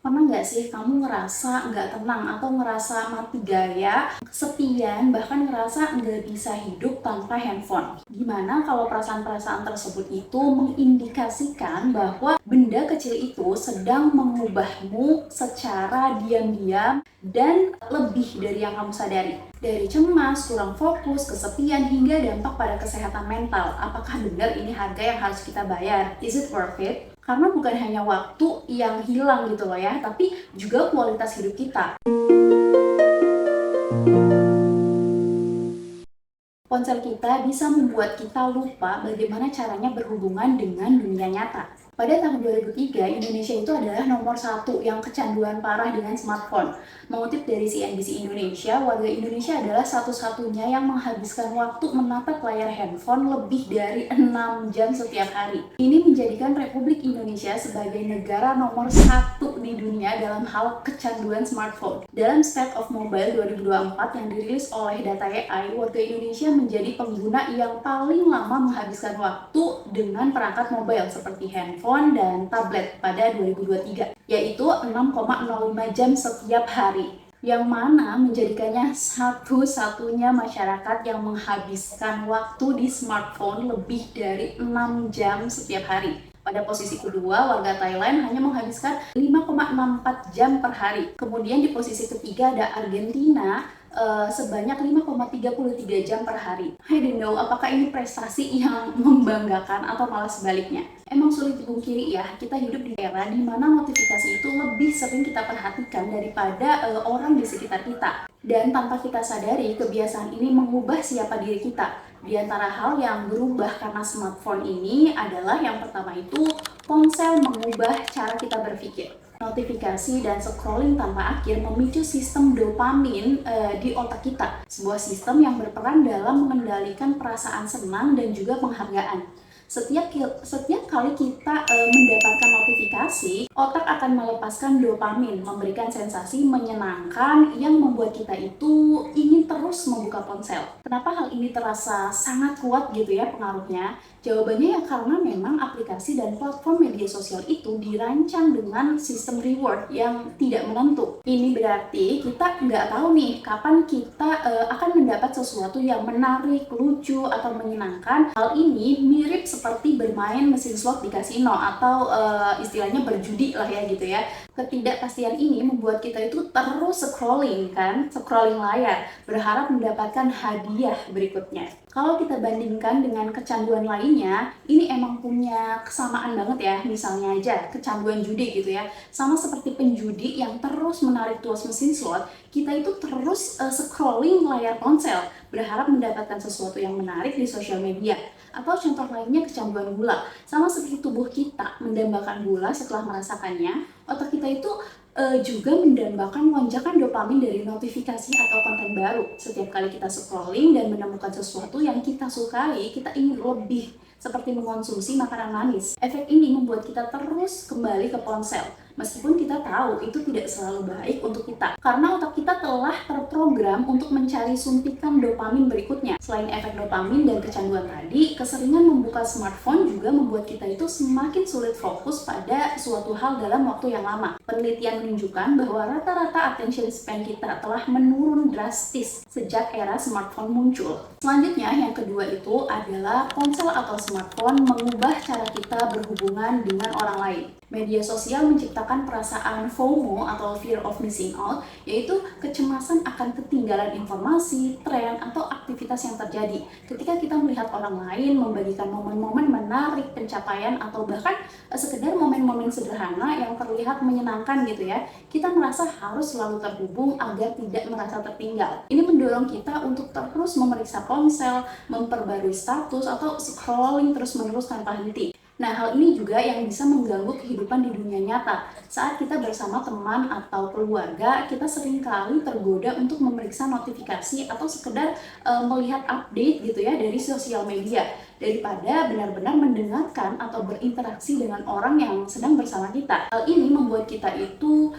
Pernah nggak sih kamu ngerasa nggak tenang atau ngerasa mati gaya, kesepian, bahkan ngerasa nggak bisa hidup tanpa handphone? Gimana kalau perasaan-perasaan tersebut itu mengindikasikan bahwa benda kecil itu sedang mengubahmu secara diam-diam dan lebih dari yang kamu sadari? Dari cemas, kurang fokus, kesepian, hingga dampak pada kesehatan mental. Apakah benar ini harga yang harus kita bayar? Is it worth it? Karena bukan hanya waktu yang hilang gitu loh ya, tapi juga kualitas hidup kita. Ponsel kita bisa membuat kita lupa bagaimana caranya berhubungan dengan dunia nyata. Pada tahun 2003, Indonesia itu adalah nomor satu yang kecanduan parah dengan smartphone. Mengutip dari CNBC Indonesia, warga Indonesia adalah satu-satunya yang menghabiskan waktu menatap layar handphone lebih dari 6 jam setiap hari. Ini menjadikan Republik Indonesia sebagai negara nomor satu di dunia dalam hal kecanduan smartphone. Dalam State of Mobile 2024 yang dirilis oleh Data AI, warga Indonesia menjadi pengguna yang paling lama menghabiskan waktu dengan perangkat mobile seperti handphone dan tablet pada 2023, yaitu 6,05 jam setiap hari, yang mana menjadikannya satu-satunya masyarakat yang menghabiskan waktu di smartphone lebih dari 6 jam setiap hari. Pada posisi kedua, warga Thailand hanya menghabiskan 5,64 jam per hari. Kemudian di posisi ketiga ada Argentina sebanyak 5,33 jam per hari. I don't know, apakah ini prestasi yang membanggakan atau malah sebaliknya? Emang sulit dipungkiri ya, kita hidup di era di mana notifikasi itu lebih sering kita perhatikan daripada orang di sekitar kita. Dan tanpa kita sadari, kebiasaan ini mengubah siapa diri kita. Di antara hal yang berubah karena smartphone ini adalah yang pertama itu ponsel mengubah cara kita berpikir. Notifikasi dan scrolling tanpa akhir memicu sistem dopamin di otak kita, sebuah sistem yang berperan dalam mengendalikan perasaan senang dan juga penghargaan. Setiap kali kita mendapatkan notifikasi, otak akan melepaskan dopamin, memberikan sensasi menyenangkan yang membuat kita itu ingin terus membuka ponsel. Kenapa hal ini terasa sangat kuat gitu ya pengaruhnya? Jawabannya ya karena memang aplikasi dan platform media sosial itu dirancang dengan sistem reward yang tidak menentu. Ini berarti kita nggak tahu nih kapan kita akan mendapat sesuatu yang menarik, lucu, atau menyenangkan. Hal ini mirip seperti bermain mesin slot di kasino atau istilahnya berjudi lah ya gitu ya. Ketidakpastian ini membuat kita itu terus scrolling layar, berharap mendapatkan hadiah berikutnya. Kalau kita bandingkan dengan kecanduan lainnya, ini emang punya kesamaan banget ya. Misalnya aja kecanduan judi gitu ya, sama seperti penjudi yang terus menarik tuas mesin slot, kita itu terus scrolling layar ponsel, berharap mendapatkan sesuatu yang menarik di sosial media. Atau contoh lainnya kecanduan gula, sama seperti tubuh kita mendambakan gula setelah merasakannya, otak kita itu juga mendambakan lonjakan dopamin dari notifikasi atau konten baru. Setiap kali kita scrolling dan menemukan sesuatu yang kita sukai, kita ingin lebih, seperti mengonsumsi makanan manis. Efek ini membuat kita terus kembali ke ponsel, meskipun kita tahu itu tidak selalu baik untuk kita, karena otak kita telah terprogram untuk mencari suntikan dopamin berikutnya. Selain efek dopamin dan kecanduan tadi, keseringan membuka smartphone juga membuat kita itu semakin sulit fokus pada suatu hal dalam waktu yang lama. Penelitian menunjukkan bahwa rata-rata attention span kita telah menurun drastis sejak era smartphone muncul. Selanjutnya, yang kedua itu adalah ponsel atau smartphone mengubah cara kita berhubungan dengan orang lain. Media sosial menciptakan perasaan FOMO atau fear of missing out, yaitu kecemasan akan ketinggalan informasi, tren, atau aktivitas yang terjadi. Ketika kita melihat orang lain membagikan momen-momen menarik, pencapaian, atau bahkan sekedar momen-momen sederhana yang terlihat menyenangkan gitu ya, kita merasa harus selalu terhubung agar tidak merasa tertinggal. Ini mendorong kita untuk terus memeriksa ponsel, memperbarui status, atau scrolling terus-menerus tanpa henti. Nah, hal ini juga yang bisa mengganggu kehidupan di dunia nyata. Saat kita bersama teman atau keluarga, kita seringkali tergoda untuk memeriksa notifikasi atau sekedar melihat update gitu ya dari sosial media, daripada benar-benar mendengarkan atau berinteraksi dengan orang yang sedang bersama kita. Hal ini membuat kita itu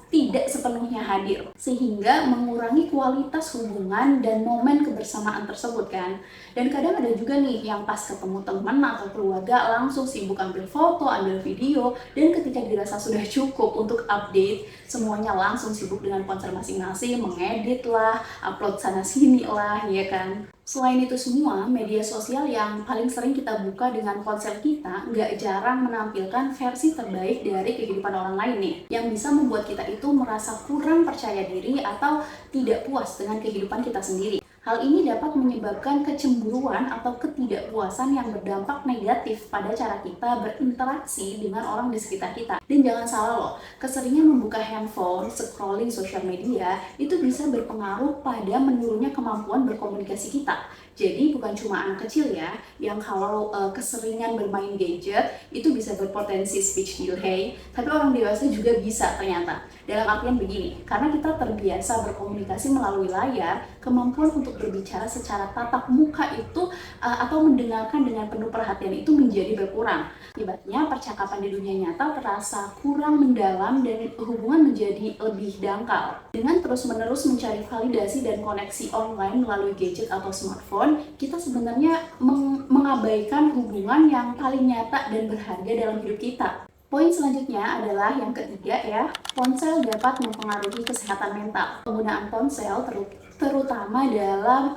tidak sepenuhnya hadir, sehingga mengurangi kualitas hubungan dan momen kebersamaan tersebut kan. Dan kadang ada juga nih yang pas ketemu teman atau keluarga langsung sibuk ambil foto, ambil video, dan ketika dirasa sudah cukup untuk update, semuanya langsung sibuk dengan ponsel masing-masing, mengedit lah, upload sana sini lah, ya kan. Selain itu semua, media sosial yang paling sering kita buka dengan ponsel kita nggak jarang menampilkan versi terbaik dari kehidupan orang lain nih, yang bisa membuat kita itu merasa kurang percaya diri atau tidak puas dengan kehidupan kita sendiri. Hal ini dapat menyebabkan kecemburuan atau ketidakpuasan yang berdampak negatif pada cara kita berinteraksi dengan orang di sekitar kita. Dan jangan salah loh, keseringan membuka handphone, scrolling sosial media, itu bisa berpengaruh pada menurunnya kemampuan berkomunikasi kita. Jadi bukan cuma anak kecil ya, yang kalau keseringan bermain gadget itu bisa berpotensi speech delay, tapi orang dewasa juga bisa ternyata. Dalam artian begini, karena kita terbiasa berkomunikasi melalui layar, kemampuan untuk berbicara secara tatap muka itu atau mendengarkan dengan penuh perhatian itu menjadi berkurang. Akibatnya percakapan di dunia nyata terasa kurang mendalam dan hubungan menjadi lebih dangkal. Dengan terus-menerus mencari validasi dan koneksi online melalui gadget atau smartphone, kita sebenarnya mengabaikan hubungan yang paling nyata dan berharga dalam hidup kita. Poin selanjutnya adalah yang ketiga ya, ponsel dapat mempengaruhi kesehatan mental. Penggunaan ponsel terutama dalam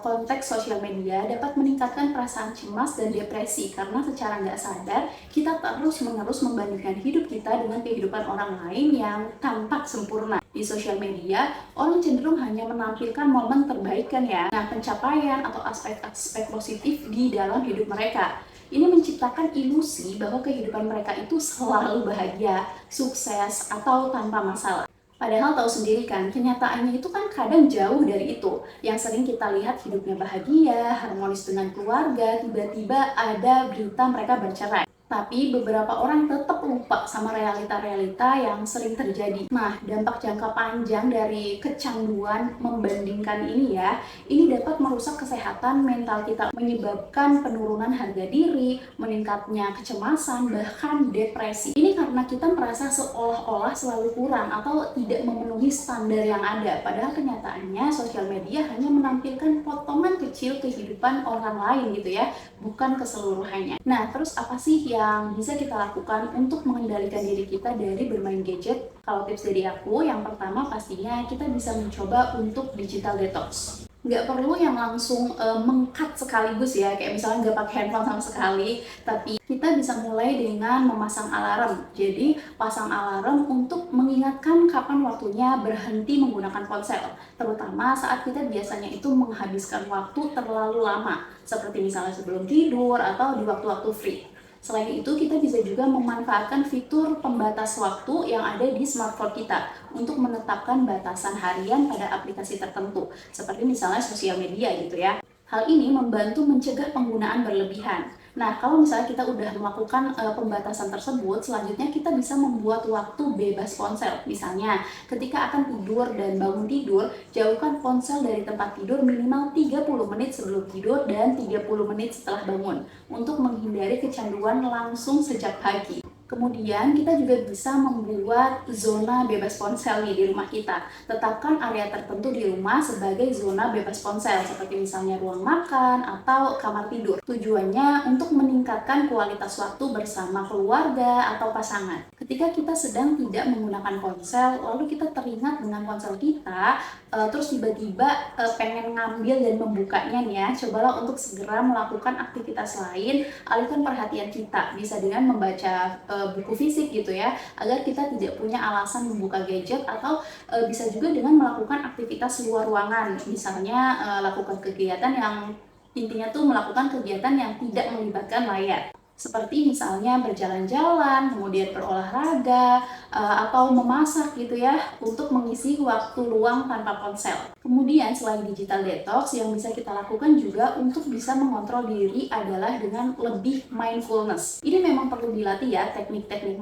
konteks sosial media dapat meningkatkan perasaan cemas dan depresi karena secara nggak sadar kita terus-menerus membandingkan hidup kita dengan kehidupan orang lain yang tampak sempurna. Di sosial media, orang cenderung hanya menampilkan momen terbaik kan ya, pencapaian atau aspek-aspek positif di dalam hidup mereka. Ini menciptakan ilusi bahwa kehidupan mereka itu selalu bahagia, sukses, atau tanpa masalah. Padahal tahu sendiri kan, kenyataannya itu kan kadang jauh dari itu. Yang sering kita lihat hidupnya bahagia, harmonis dengan keluarga, tiba-tiba ada berita mereka bercerai. Tapi beberapa orang tetap lupa sama realita-realita yang sering terjadi. Nah, dampak jangka panjang dari kecanduan membandingkan ini ya, ini dapat merusak kesehatan mental kita, menyebabkan penurunan harga diri, meningkatnya kecemasan, bahkan depresi. Ini karena kita merasa seolah-olah selalu kurang atau tidak memenuhi standar yang ada. Padahal kenyataannya sosial media hanya menampilkan potongan kecil kehidupan orang lain gitu ya, bukan keseluruhannya. Nah, terus apa sih yang bisa kita lakukan untuk mengendalikan diri kita dari bermain gadget? Kalau tips dari aku, yang pertama pastinya kita bisa mencoba untuk digital detox. Nggak perlu yang langsung meng-cut sekaligus ya, kayak misalnya nggak pakai handphone sama sekali, tapi kita bisa mulai dengan memasang alarm. Jadi pasang alarm untuk mengingatkan kapan waktunya berhenti menggunakan ponsel, terutama saat kita biasanya itu menghabiskan waktu terlalu lama, seperti misalnya sebelum tidur atau di waktu-waktu free. Selain itu, kita bisa juga memanfaatkan fitur pembatas waktu yang ada di smartphone kita untuk menetapkan batasan harian pada aplikasi tertentu, seperti misalnya sosial media gitu ya. Hal ini membantu mencegah penggunaan berlebihan. Nah, kalau misalnya kita udah melakukan pembatasan tersebut, selanjutnya kita bisa membuat waktu bebas ponsel. Misalnya, ketika akan tidur dan bangun tidur, jauhkan ponsel dari tempat tidur minimal 30 menit sebelum tidur dan 30 menit setelah bangun, untuk menghindari kecanduan langsung sejak pagi. Kemudian kita juga bisa membuat zona bebas ponsel nih di rumah kita. Tetapkan area tertentu di rumah sebagai zona bebas ponsel, seperti misalnya ruang makan atau kamar tidur. Tujuannya untuk meningkatkan kualitas waktu bersama keluarga atau pasangan. Ketika kita sedang tidak menggunakan ponsel, lalu kita teringat dengan ponsel kita, terus tiba-tiba pengen ngambil dan membukanya nih ya, cobalah untuk segera melakukan aktivitas lain, alihkan perhatian kita, bisa dengan membaca buku fisik gitu ya, agar kita tidak punya alasan membuka gadget, atau bisa juga dengan melakukan aktivitas luar ruangan, misalnya lakukan kegiatan yang intinya tuh melakukan kegiatan yang tidak melibatkan layar. Seperti misalnya berjalan-jalan, kemudian berolahraga, atau memasak gitu ya, untuk mengisi waktu luang tanpa ponsel. Kemudian selain digital detox, yang bisa kita lakukan juga untuk bisa mengontrol diri adalah dengan lebih mindfulness. Ini memang perlu dilatih ya, teknik-teknik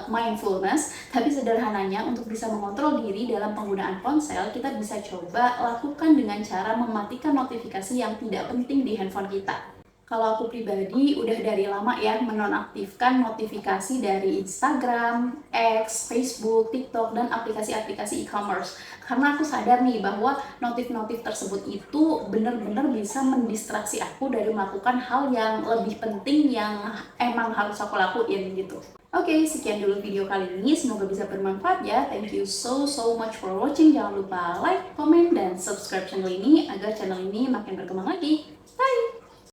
mindfulness, tapi sederhananya untuk bisa mengontrol diri dalam penggunaan ponsel, kita bisa coba lakukan dengan cara mematikan notifikasi yang tidak penting di handphone kita. Kalau aku pribadi udah dari lama ya menonaktifkan notifikasi dari Instagram, X, Facebook, TikTok, dan aplikasi-aplikasi e-commerce. Karena aku sadar nih bahwa notif-notif tersebut itu bener-bener bisa mendistraksi aku dari melakukan hal yang lebih penting yang emang harus aku lakuin gitu. Oke, sekian dulu video kali ini. Semoga bisa bermanfaat ya. Thank you so much for watching. Jangan lupa like, comment, dan subscribe channel ini agar channel ini makin berkembang lagi. Bye!